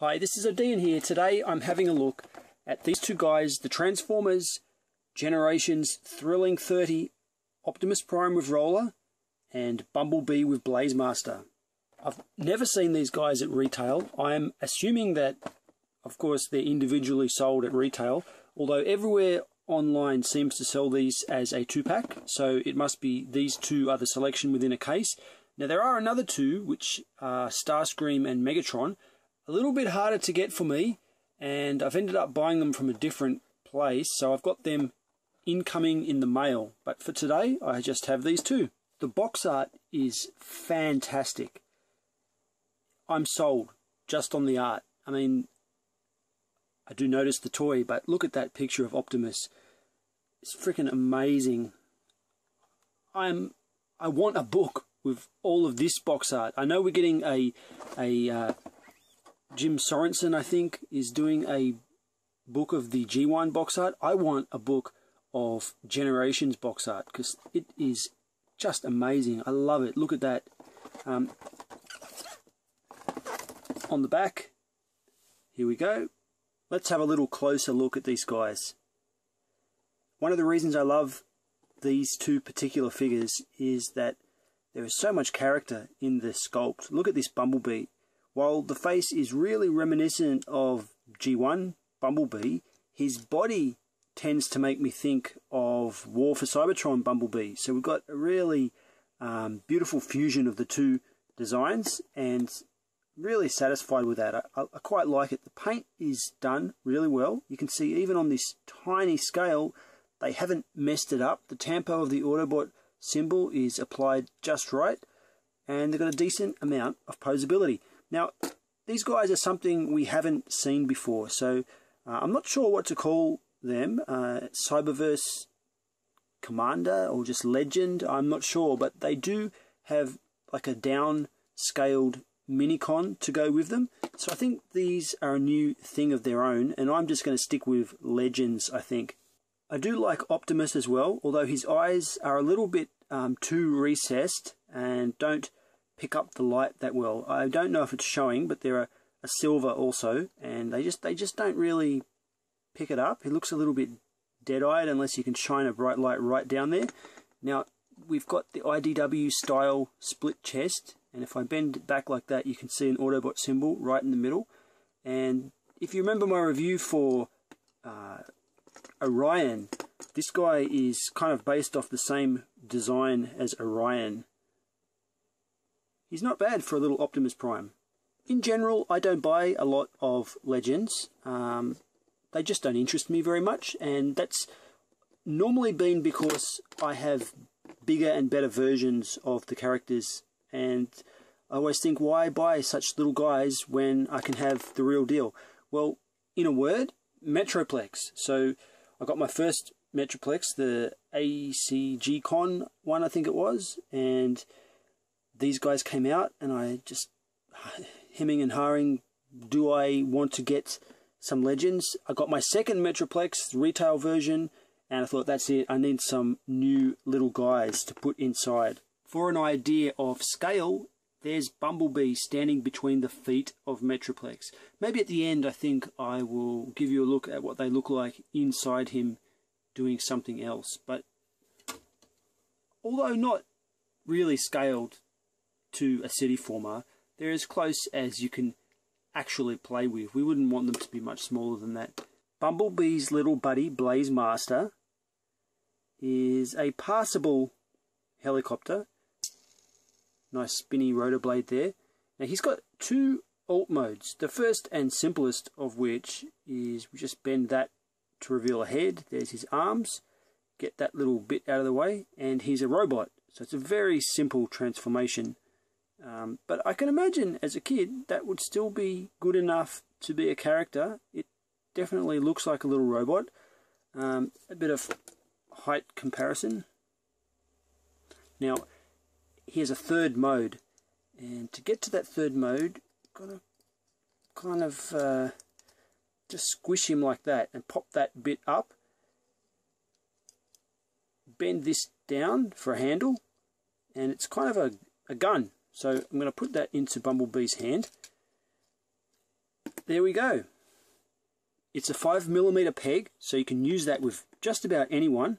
Hi, this is Odeean here. Today I'm having a look at these two guys, the Transformers Generations Thrilling 30 Optimus Prime with Roller and Bumblebee with Blazemaster. I've never seen these guys at retail. I'm assuming that, of course, they're individually sold at retail, although everywhere online seems to sell these as a 2-pack, so it must be these two are the selection within a case. Now there are another two, which are Starscream and Megatron. A little bit harder to get for me, and I've ended up buying them from a different place, so I've got them incoming in the mail. But for today, I just have these two. The box art is fantastic. I'm sold just on the art. I mean, I do notice the toy, but look at that picture of Optimus. It's freaking amazing. I want a book with all of this box art. I know we're getting a Jim Sorensen, I think, is doing a book of the G1 box art. I want a book of Generations box art because it is just amazing. I love it. Look at that. On the back, here we go. Let's have a little closer look at these guys. One of the reasons I love these two particular figures is that there is so much character in the sculpt. Look at this Bumblebee. While the face is really reminiscent of G1 Bumblebee, his body tends to make me think of War for Cybertron Bumblebee. So we've got a really beautiful fusion of the two designs, and really satisfied with that. I quite like it. The paint is done really well. You can see even on this tiny scale, they haven't messed it up. The tampo of the Autobot symbol is applied just right, and they've got a decent amount of posability. Now, these guys are something we haven't seen before, so I'm not sure what to call them. Cyberverse Commander or just Legend, I'm not sure, but they do have like a down-scaled minicon to go with them. So I think these are a new thing of their own, and I'm just going to stick with Legends, I think. I do like Optimus as well, although his eyes are a little bit too recessed and don't pick up the light that well. I don't know if it's showing, but they're a silver also, and they just don't really pick it up. It looks a little bit dead-eyed unless you can shine a bright light right down there. Now, we've got the IDW style split chest, and if I bend it back like that, you can see an Autobot symbol right in the middle. And if you remember my review for Orion, this guy is kind of based off the same design as Orion. He's not bad for a little Optimus Prime. In general, I don't buy a lot of Legends. They just don't interest me very much, and that's normally been because I have bigger and better versions of the characters, and I always think, why buy such little guys when I can have the real deal? Well, in a word, Metroplex. So I got my first Metroplex, the ACG Con one, I think it was, and these guys came out, and I just hemming and hawing, do I want to get some Legends? I got my second Metroplex, the retail version, and I thought, that's it, I need some new little guys to put inside. For an idea of scale, there's Bumblebee standing between the feet of Metroplex. Maybe at the end, I think I will give you a look at what they look like inside him doing something else. But although not really scaled to a city former, they're as close as you can actually play with. We wouldn't want them to be much smaller than that. Bumblebee's little buddy, Blazemaster, is a passable helicopter. Nice spinny rotor blade there. Now he's got two alt modes. The first and simplest of which is we just bend that to reveal a head. There's his arms. Get that little bit out of the way, and he's a robot. So it's a very simple transformation. But I can imagine as a kid that would still be good enough to be a character. It definitely looks like a little robot. A bit of height comparison. Now, here's a third mode, and to get to that third mode, gotta kind of just squish him like that and pop that bit up. Bend this down for a handle, and it's kind of a gun. So I'm going to put that into Bumblebee's hand. there we go. It's a 5mm peg, so you can use that with just about anyone.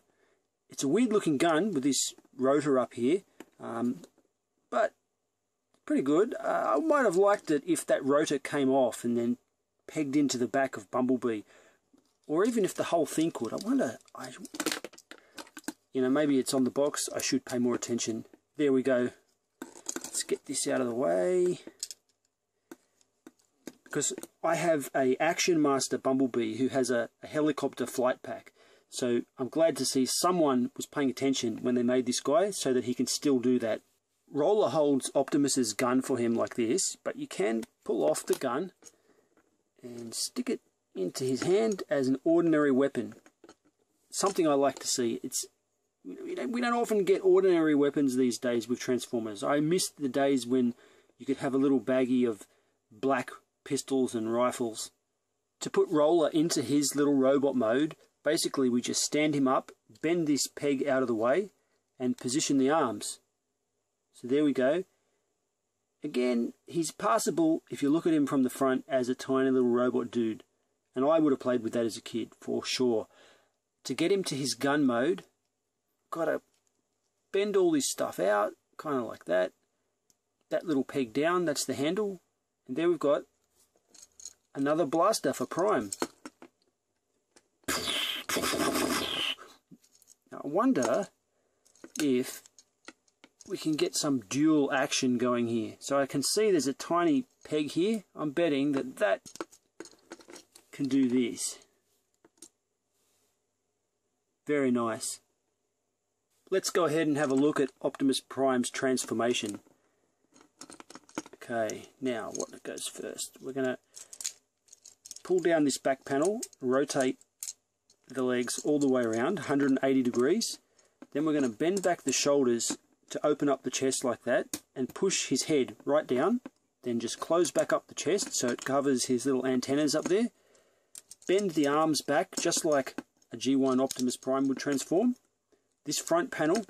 It's a weird looking gun with this rotor up here, but pretty good. I might have liked it if that rotor came off and then pegged into the back of Bumblebee, or even if the whole thing could. I wonder, you know, maybe it's on the box. I should pay more attention. There we go. Let's get this out of the way, because I have a Action Master Bumblebee who has a helicopter flight pack. So I'm glad to see someone was paying attention when they made this guy so that he can still do that. Roller holds Optimus's gun for him like this, but you can pull off the gun and stick it into his hand as an ordinary weapon. Something I like to see. We don't often get ordinary weapons these days with Transformers. I miss the days when you could have a little baggie of black pistols and rifles. To put Roller into his little robot mode, basically we just stand him up, bend this peg out of the way, and position the arms. So there we go. Again, he's passable if you look at him from the front as a tiny little robot dude. And I would have played with that as a kid, for sure. To get him to his gun mode, got to bend all this stuff out, kind of like that. That little peg down, that's the handle. And there we've got another blaster for Prime. Now, I wonder if we can get some dual action going here. So I can see there's a tiny peg here. I'm betting that can do this. Very nice. Let's go ahead and have a look at Optimus Prime's transformation. Okay, now what goes first? We're going to pull down this back panel, rotate the legs all the way around, 180 degrees. Then we're going to bend back the shoulders to open up the chest like that and push his head right down. Then just close back up the chest so it covers his little antennas up there. Bend the arms back just like a G1 Optimus Prime would transform. This front panel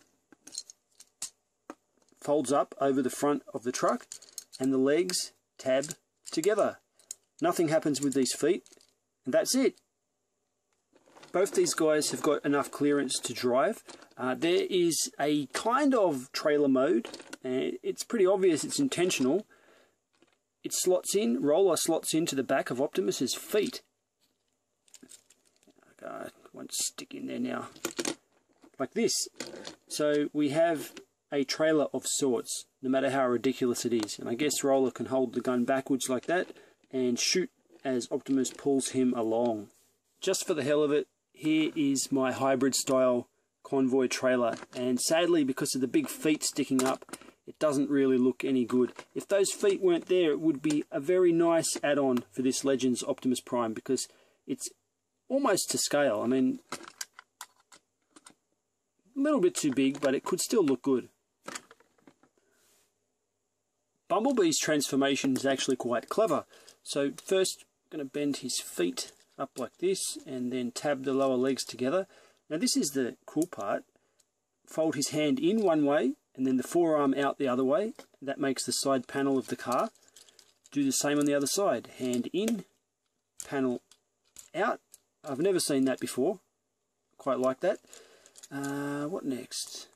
folds up over the front of the truck and the legs tab together. Nothing happens with these feet, and that's it. Both these guys have got enough clearance to drive. There is a kind of trailer mode. It's pretty obvious it's intentional. It slots in, Roller slots into the back of Optimus's feet. I won't stick in there now. Like this. So we have a trailer of sorts, no matter how ridiculous it is. And I guess Roller can hold the gun backwards like that and shoot as Optimus pulls him along. Just for the hell of it, here is my hybrid style convoy trailer, and sadly because of the big feet sticking up, it doesn't really look any good. If those feet weren't there, it would be a very nice add-on for this Legends Optimus Prime, because it's almost to scale. I mean, a little bit too big, but it could still look good. Bumblebee's transformation is actually quite clever. So first, I'm going to bend his feet up like this, and then tab the lower legs together. Now this is the cool part. Fold his hand in one way, and then the forearm out the other way. That makes the side panel of the car. Do the same on the other side. Hand in, panel out. I've never seen that before. Quite like that. What next?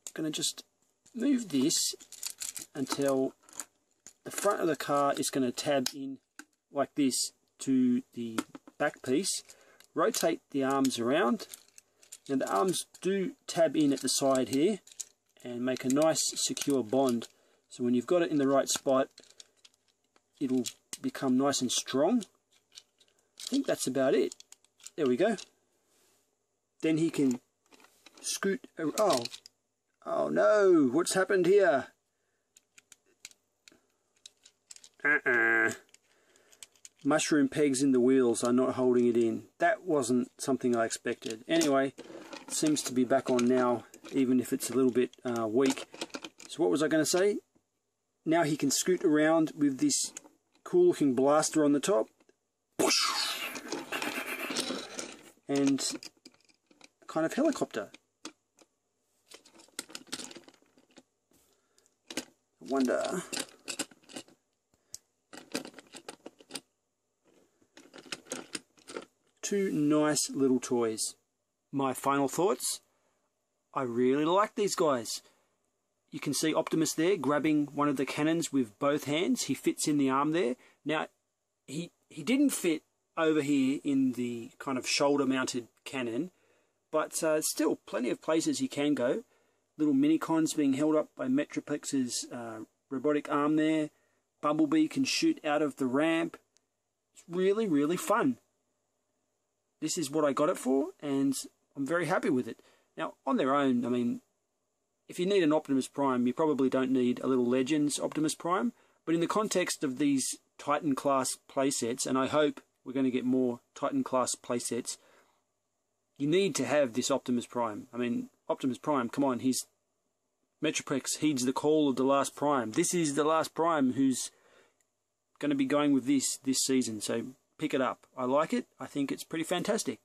I'm going to just move this until the front of the car is going to tab in like this to the back piece. Rotate the arms around. Now the arms do tab in at the side here and make a nice secure bond. So when you've got it in the right spot, it'll become nice and strong. I think that's about it. There we go. Then he can scoot. Oh no! What's happened here? Mushroom pegs in the wheels are not holding it in. That wasn't something I expected. Anyway, it seems to be back on now, even if it's a little bit weak. So what was I going to say? Now he can scoot around with this cool looking blaster on the top. And kind of helicopter. I wonder... Two nice little toys. My final thoughts? I really like these guys. You can see Optimus there grabbing one of the cannons with both hands. He fits in the arm there. Now, he didn't fit over here in the kind of shoulder-mounted cannon, but still plenty of places he can go. Little minicons being held up by Metroplex's robotic arm there. Bumblebee can shoot out of the ramp. It's really, really fun. This is what I got it for, and I'm very happy with it. Now, on their own, I mean, if you need an Optimus Prime, you probably don't need a little Legends Optimus Prime, but in the context of these Titan Class playsets, and I hope we're going to get more Titan Class playsets, you need to have this Optimus Prime. I mean, Optimus Prime, come on, he's Metroplex heeds the call of the last Prime. This is the last Prime who's going to be going with this season, so pick it up. I like it. I think it's pretty fantastic.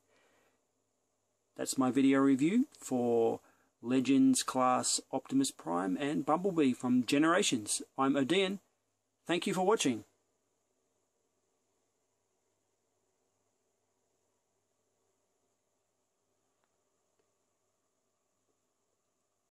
That's my video review for Legends Class Optimus Prime and Bumblebee from Generations. I'm Odeean. Thank you for watching.